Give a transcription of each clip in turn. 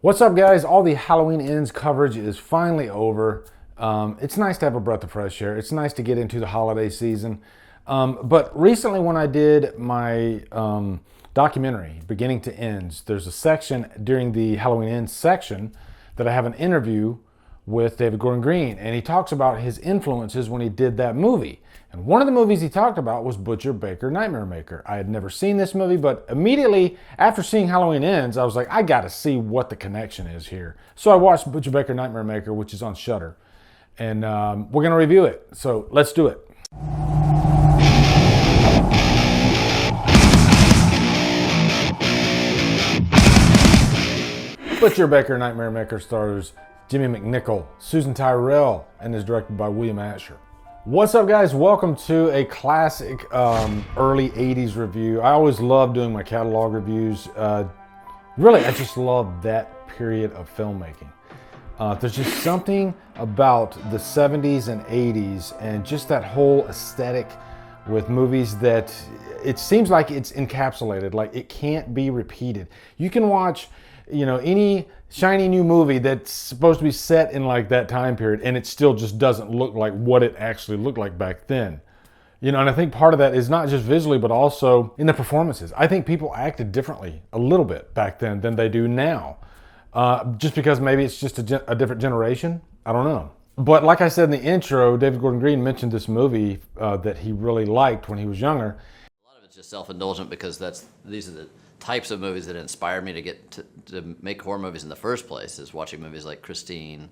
What's up, guys? All the Halloween Ends coverage is finally over. It's nice to have a breath of fresh air. It's nice to get into the holiday season. But recently when I did my documentary, Beginning to Ends, there's a section during the Halloween Ends section that I have an interview with David Gordon Green, and he talks about his influences when he did that movie. And one of the movies he talked about was Butcher, Baker, Nightmare Maker. I had never seen this movie, but immediately after seeing Halloween Ends, I was like, I gotta see what the connection is here. So I watched Butcher, Baker, Nightmare Maker, which is on Shudder, and we're gonna review it. So let's do it. Butcher, Baker, Nightmare Maker stars Jimmy McNichol, Susan Tyrrell, and is directed by William Asher. What's up, guys? Welcome to a classic early 80s review. I always love doing my catalog reviews. Really, I just love that period of filmmaking. There's just something about the 70s and 80s and just that whole aesthetic with movies that it seems like it's encapsulated, like it can't be repeated. You can watch, any shiny new movie that's supposed to be set in like that time period, and it still just doesn't look like what it actually looked like back then. And I think part of that is not just visually, but also in the performances. I think people acted differently a little bit back then than they do now. Just because maybe it's just a different generation. I don't know. But like I said in the intro, David Gordon Green mentioned this movie that he really liked when he was younger. A lot of it's just self-indulgent because these are the types of movies that inspired me to get to make horror movies in the first place, is watching movies like Christine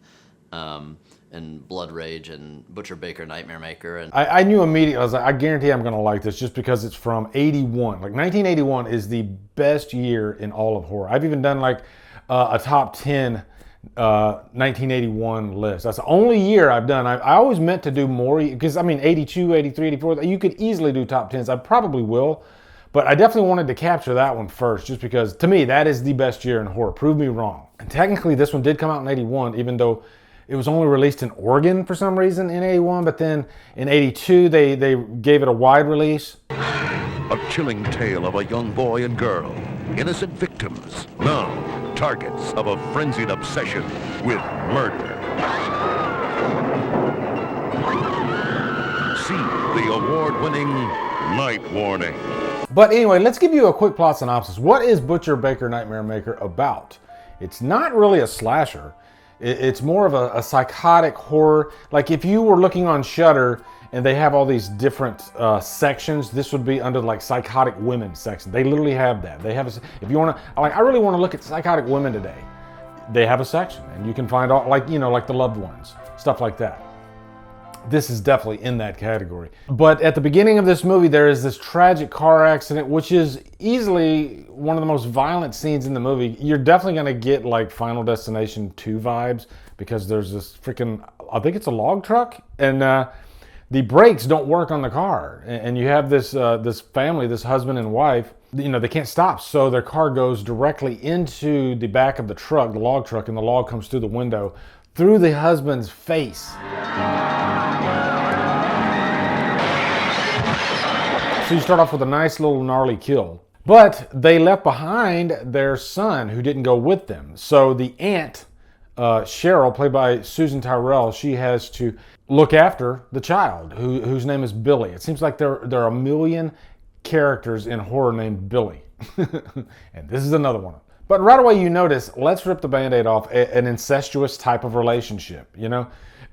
and Blood Rage and Butcher, Baker, Nightmare Maker. And I knew immediately, I was like, I guarantee I'm going to like this just because it's from 81. Like 1981 is the best year in all of horror. I've even done like a top 10 1981 list. That's the only year I've done. I always meant to do more because 82, 83, 84, you could easily do top 10s. I probably will. But I definitely wanted to capture that one first just because, to me, that is the best year in horror. Prove me wrong. And technically, this one did come out in 81, even though it was only released in Oregon for some reason in 81. But then in 82, they gave it a wide release. A chilling tale of a young boy and girl, innocent victims, now targets of a frenzied obsession with murder. See the award-winning Night Warning. But anyway, let's give you a quick plot synopsis. What is Butcher, Baker, Nightmare Maker about? It's not really a slasher. It's more of a psychotic horror. Like if you were looking on Shudder and they have all these different sections, this would be under like psychotic women section. They literally have that. They have if you want to, like, I really want to look at psychotic women today. They have a section and you can find all like the loved ones, stuff like that. This is definitely in that category. But at the beginning of this movie, there is this tragic car accident, which is easily one of the most violent scenes in the movie. You're definitely going to get like Final Destination 2 vibes because there's this freaking, I think it's a log truck, and the brakes don't work on the car. And you have this this family, this husband and wife, they can't stop. So their car goes directly into the back of the truck, the log truck, and the log comes through the window, through the husband's face. So you start off with a nice little gnarly kill. But they left behind their son who didn't go with them. So the aunt, Cheryl, played by Susan Tyrrell, she has to look after the child whose name is Billy. It seems like there are a million characters in horror named Billy. And this is another one. But right away you notice, let's rip the Band-Aid off, an incestuous type of relationship,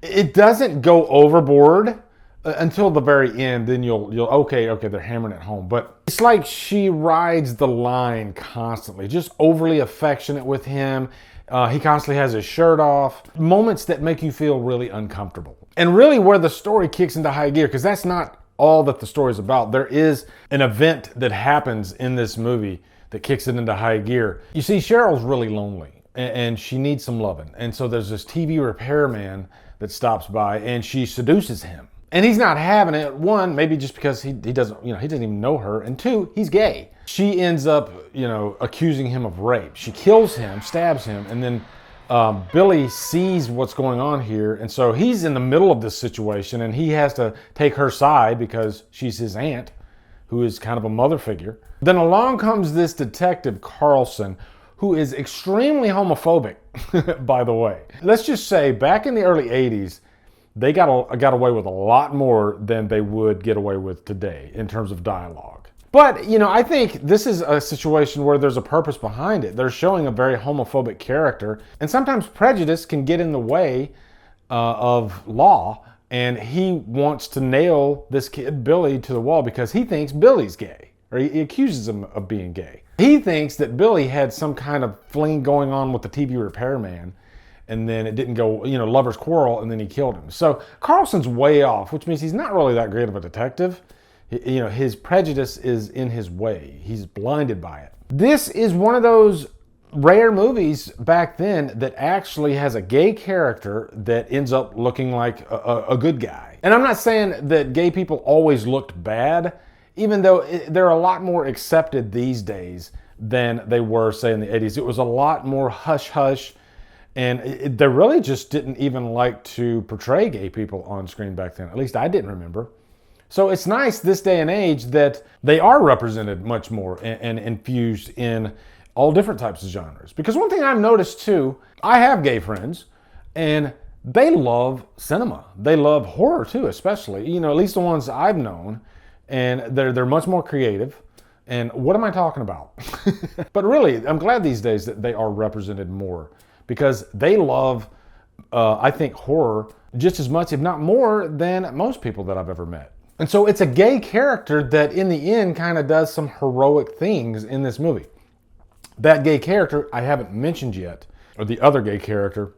It doesn't go overboard until the very end, then you'll okay, they're hammering it home. But it's like she rides the line constantly, just overly affectionate with him. He constantly has his shirt off. Moments that make you feel really uncomfortable. And really where the story kicks into high gear, because that's not all that the story is about. There is an event that happens in this movie that kicks it into high gear. You see, Cheryl's really lonely and she needs some loving. And so there's this TV repairman that stops by and she seduces him. And he's not having it. One, maybe just because he doesn't even know her. And two, he's gay. She ends up, accusing him of rape. She kills him, stabs him, and then Billy sees what's going on here. And so he's in the middle of this situation and he has to take her side because she's his aunt, who is kind of a mother figure. Then along comes this detective, Carlson, who is extremely homophobic, by the way. Let's just say back in the early 80s, they got away with a lot more than they would get away with today in terms of dialogue. But, you know, I think this is a situation where there's a purpose behind it. They're showing a very homophobic character, and sometimes prejudice can get in the way of law, and he wants to nail this kid, Billy, to the wall because he thinks Billy's gay, or he accuses him of being gay. He thinks that Billy had some kind of fling going on with the TV repairman, and then it didn't go, you know, lovers quarrel, and then he killed him. So Carlson's way off, which means he's not really that great of a detective. You know, his prejudice is in his way. He's blinded by it. This is one of those rare movies back then that actually has a gay character that ends up looking like a good guy. And I'm not saying that gay people always looked bad, even though they're a lot more accepted these days than they were, say, in the 80s. It was a lot more hush-hush, and they really just didn't even like to portray gay people on screen back then. At least I didn't remember. So it's nice this day and age that they are represented much more and infused in all different types of genres. Because one thing I've noticed too, I have gay friends, and they love cinema. They love horror too, especially. You know, at least the ones I've known. And they're much more creative. And what am I talking about? But really, I'm glad these days that they are represented more, because they love, I think, horror just as much, if not more, than most people that I've ever met. And so it's a gay character that in the end kind of does some heroic things in this movie. That gay character I haven't mentioned yet, or the other gay character,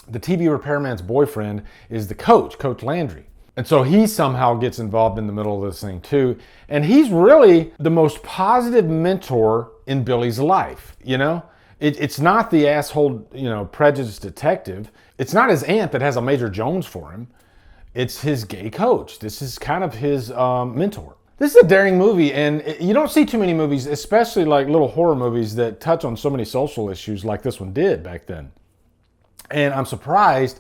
the TV repairman's boyfriend, is the coach, Coach Landry. And so he somehow gets involved in the middle of this thing too. And he's really the most positive mentor in Billy's life, you know? It's not the asshole, you know, prejudiced detective. It's not his aunt that has a Major Jones for him. It's his gay coach. This is kind of his mentor. This is a daring movie, and you don't see too many movies, especially like little horror movies, that touch on so many social issues like this one did back then. And I'm surprised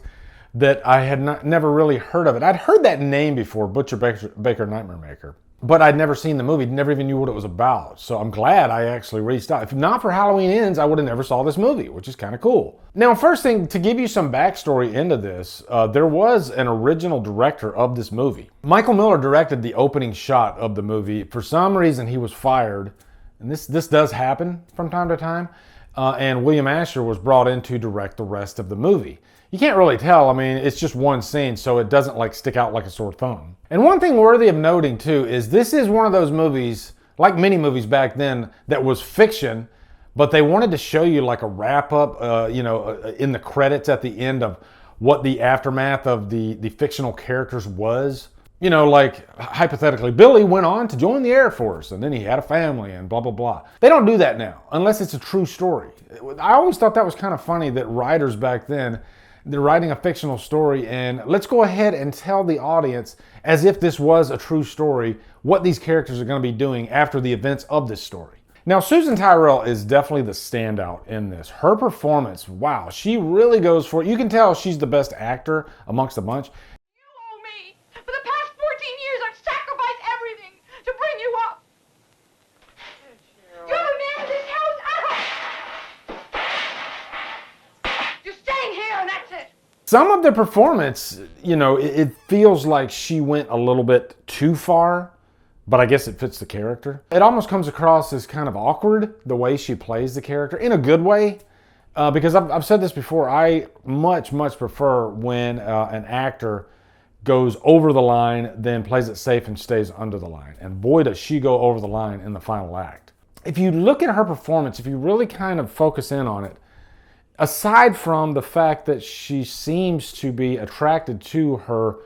that I had never really heard of it. I'd heard that name before, Butcher Baker Nightmare Maker, but I'd never seen the movie, never even knew what it was about. So I'm glad I actually reached out. If not for Halloween Ends, I would have never saw this movie, which is kind of cool. Now, first thing, to give you some backstory into this, there was an original director of this movie. Michael Miller directed the opening shot of the movie. For some reason, he was fired, and this does happen from time to time, and William Asher was brought in to direct the rest of the movie. You can't really tell. I mean, it's just one scene, so it doesn't like stick out like a sore thumb. And one thing worthy of noting too is this is one of those movies, like many movies back then, that was fiction, but they wanted to show you like a wrap up, you know, in the credits at the end of what the aftermath of the fictional characters was. You know, like hypothetically, Billy went on to join the Air Force, and then he had a family and blah, blah, blah. They don't do that now, unless it's a true story. I always thought that was kind of funny that writers back then, they're writing a fictional story, and let's go ahead and tell the audience, as if this was a true story, what these characters are going to be doing after the events of this story. Now, Susan Tyrrell is definitely the standout in this. Her performance, wow, she really goes for it. You can tell she's the best actor amongst the bunch. You owe me. For the past 14 years, I've sacrificed everything to bring you up. You're the man of this house. You're staying here, and that's it. Some of the performance, you know, it feels like she went a little bit too far, but I guess it fits the character. It almost comes across as kind of awkward, the way she plays the character, in a good way. Because I've said this before, I much prefer when an actor goes over the line, then plays it safe and stays under the line. And boy, does she go over the line in the final act. If you look at her performance, if you really kind of focus in on it, aside from the fact that she seems to be attracted to her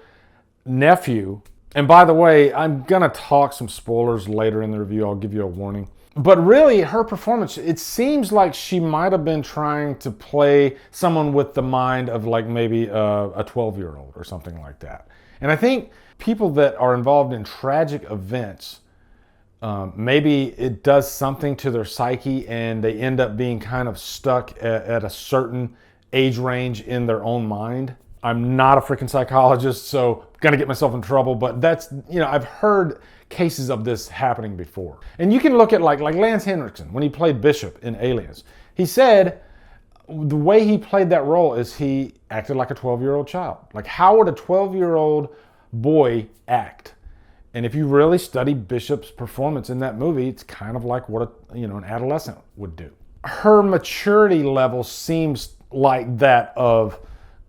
nephew, and by the way, I'm gonna talk some spoilers later in the review, I'll give you a warning. But really, her performance, it seems like she might have been trying to play someone with the mind of like maybe a 12-year-old or something like that. And I think people that are involved in tragic events, maybe it does something to their psyche and they end up being kind of stuck at a certain age range in their own mind. I'm not a freaking psychologist, so gonna get myself in trouble, but that's, I've heard cases of this happening before. And you can look at like Lance Henriksen, when he played Bishop in Aliens. He said the way he played that role is he acted like a 12-year-old child. Like, how would a 12-year-old boy act? And if you really study Bishop's performance in that movie, it's kind of like what an adolescent would do. Her maturity level seems like that of,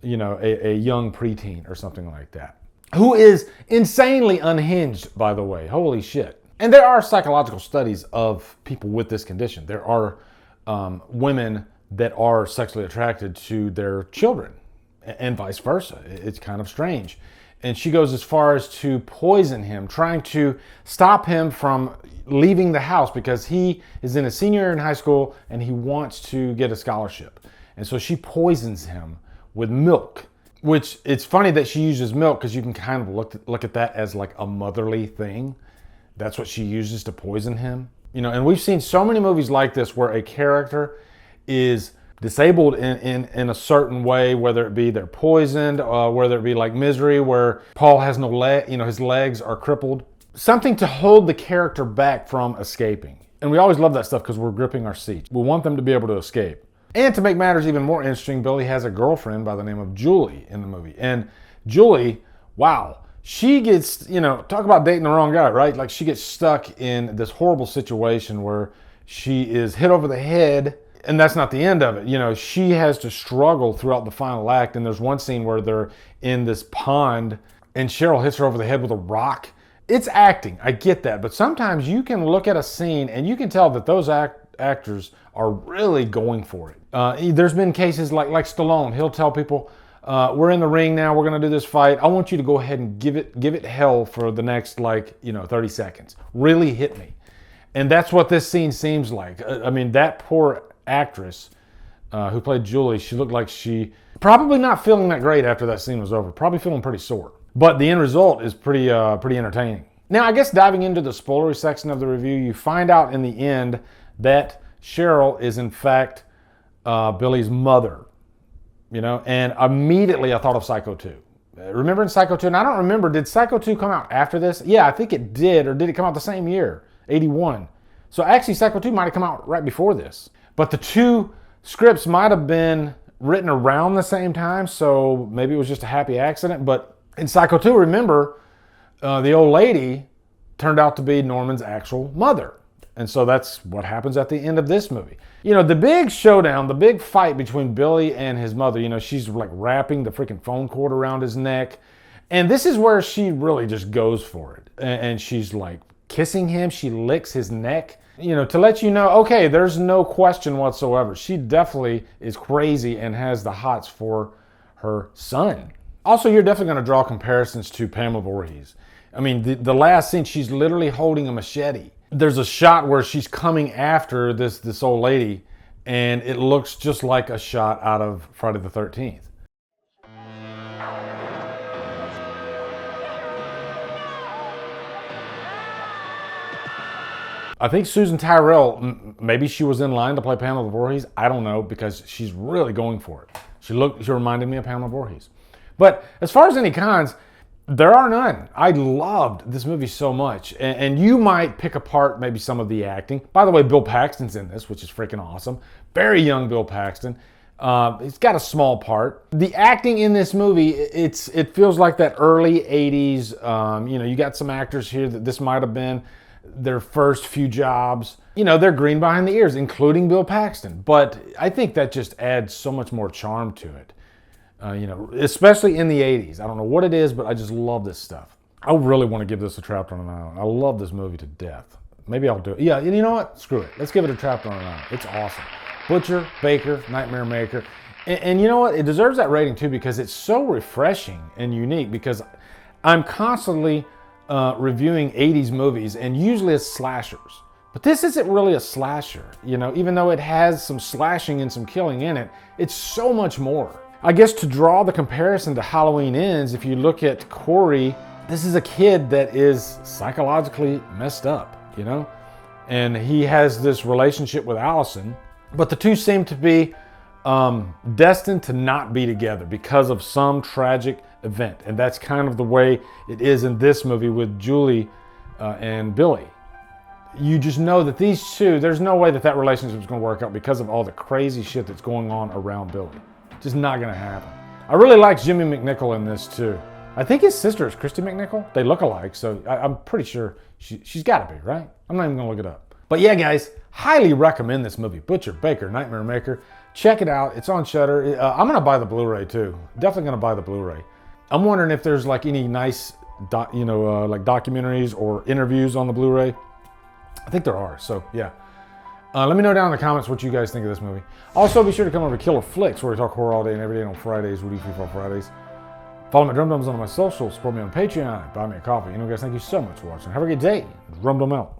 a young preteen or something like that, who is insanely unhinged, by the way. Holy shit. And there are psychological studies of people with this condition. There are women that are sexually attracted to their children and vice versa. It's kind of strange. And she goes as far as to poison him, trying to stop him from leaving the house because he is in a senior year in high school and he wants to get a scholarship. And so she poisons him with milk, which it's funny that she uses milk because you can kind of look at that as like a motherly thing. That's what she uses to poison him. And we've seen so many movies like this where a character is disabled in a certain way, whether it be they're poisoned, whether it be like Misery, where Paul has no leg, his legs are crippled. Something to hold the character back from escaping. And we always love that stuff because we're gripping our seats. We want them to be able to escape. And to make matters even more interesting, Billy has a girlfriend by the name of Julie in the movie. And Julie, wow, she gets, talk about dating the wrong guy, right? Like, she gets stuck in this horrible situation where she is hit over the head. And that's not the end of it. She has to struggle throughout the final act. And there's one scene where they're in this pond and Cheryl hits her over the head with a rock. It's acting, I get that. But sometimes you can look at a scene and you can tell that those actors are really going for it. There's been cases like Stallone. He'll tell people, we're in the ring now, we're gonna do this fight. I want you to go ahead and give it hell for the next 30 seconds. Really hit me. And that's what this scene seems like. That poor actress who played Julie, she looked like she probably not feeling that great after that scene was over. Probably feeling pretty sore. But the end result is pretty entertaining. Now, I guess diving into the spoilery section of the review, you find out in the end that Cheryl is in fact Billy's mother. And immediately I thought of Psycho 2. Remember in Psycho 2? And I don't remember, did Psycho 2 come out after this? Yeah, I think it did. Or did it come out the same year? 81. So actually Psycho 2 might have come out right before this. But the two scripts might have been written around the same time, so maybe it was just a happy accident. But in Psycho 2, remember, the old lady turned out to be Norman's actual mother. And so that's what happens at the end of this movie. The big showdown, the big fight between Billy and his mother, she's like wrapping the freaking phone cord around his neck. And this is where she really just goes for it. And she's like kissing him, she licks his neck. To let you know, okay, there's no question whatsoever. She definitely is crazy and has the hots for her son. Also, you're definitely going to draw comparisons to Pamela Voorhees. The last scene, she's literally holding a machete. There's a shot where she's coming after this old lady, and it looks just like a shot out of Friday the 13th. I think Susan Tyrrell, maybe she was in line to play Pamela Voorhees. I don't know, because she's really going for it. She reminded me of Pamela Voorhees. But as far as any cons, there are none. I loved this movie so much. And you might pick apart maybe some of the acting. By the way, Bill Paxton's in this, which is freaking awesome. Very young Bill Paxton. He's got a small part. The acting in this movie, it feels like that early 80s. You got some actors here that this might have been their first few jobs. They're green behind the ears, including Bill Paxton. But I think that just adds so much more charm to it. Especially in the 80s. I don't know what it is, but I just love this stuff. I really want to give this a Trapped on an Island. I love this movie to death. Maybe I'll do it. Yeah, you know what? Screw it. Let's give it a Trapped on an Island. It's awesome. Butcher, Baker, Nightmare Maker. And you know what? It deserves that rating too because it's so refreshing and unique, because I'm constantly reviewing 80s movies, and usually it's slashers. But this isn't really a slasher, even though it has some slashing and some killing in it, it's so much more. I guess to draw the comparison to Halloween Ends, if you look at Corey, this is a kid that is psychologically messed up, And he has this relationship with Allison, but the two seem to be destined to not be together because of some tragic event. And that's kind of the way it is in this movie with Julie and Billy. You just know that these two, there's no way that relationship is going to work out because of all the crazy shit that's going on around Billy. Just not going to happen. I really like Jimmy McNichol in this too. I think his sister is Christy McNichol. They look alike, so I'm pretty sure she's got to be, right? I'm not even going to look it up. But yeah, guys, highly recommend this movie, Butcher, Baker, Nightmare Maker. Check it out. It's on Shudder. I'm going to buy the Blu-ray too. Definitely going to buy the Blu-ray. I'm wondering if there's like any nice, like documentaries or interviews on the Blu-ray. I think there are, so yeah. Let me know down in the comments what you guys think of this movie. Also, be sure to come over to Killer Flicks, where we talk horror all day and every day on Fridays, Woody Free Fall Fridays. Follow my Drumdums on my socials, support me on Patreon, buy me a coffee. You know, guys, thank you so much for watching. Have a great day. Drumdum out.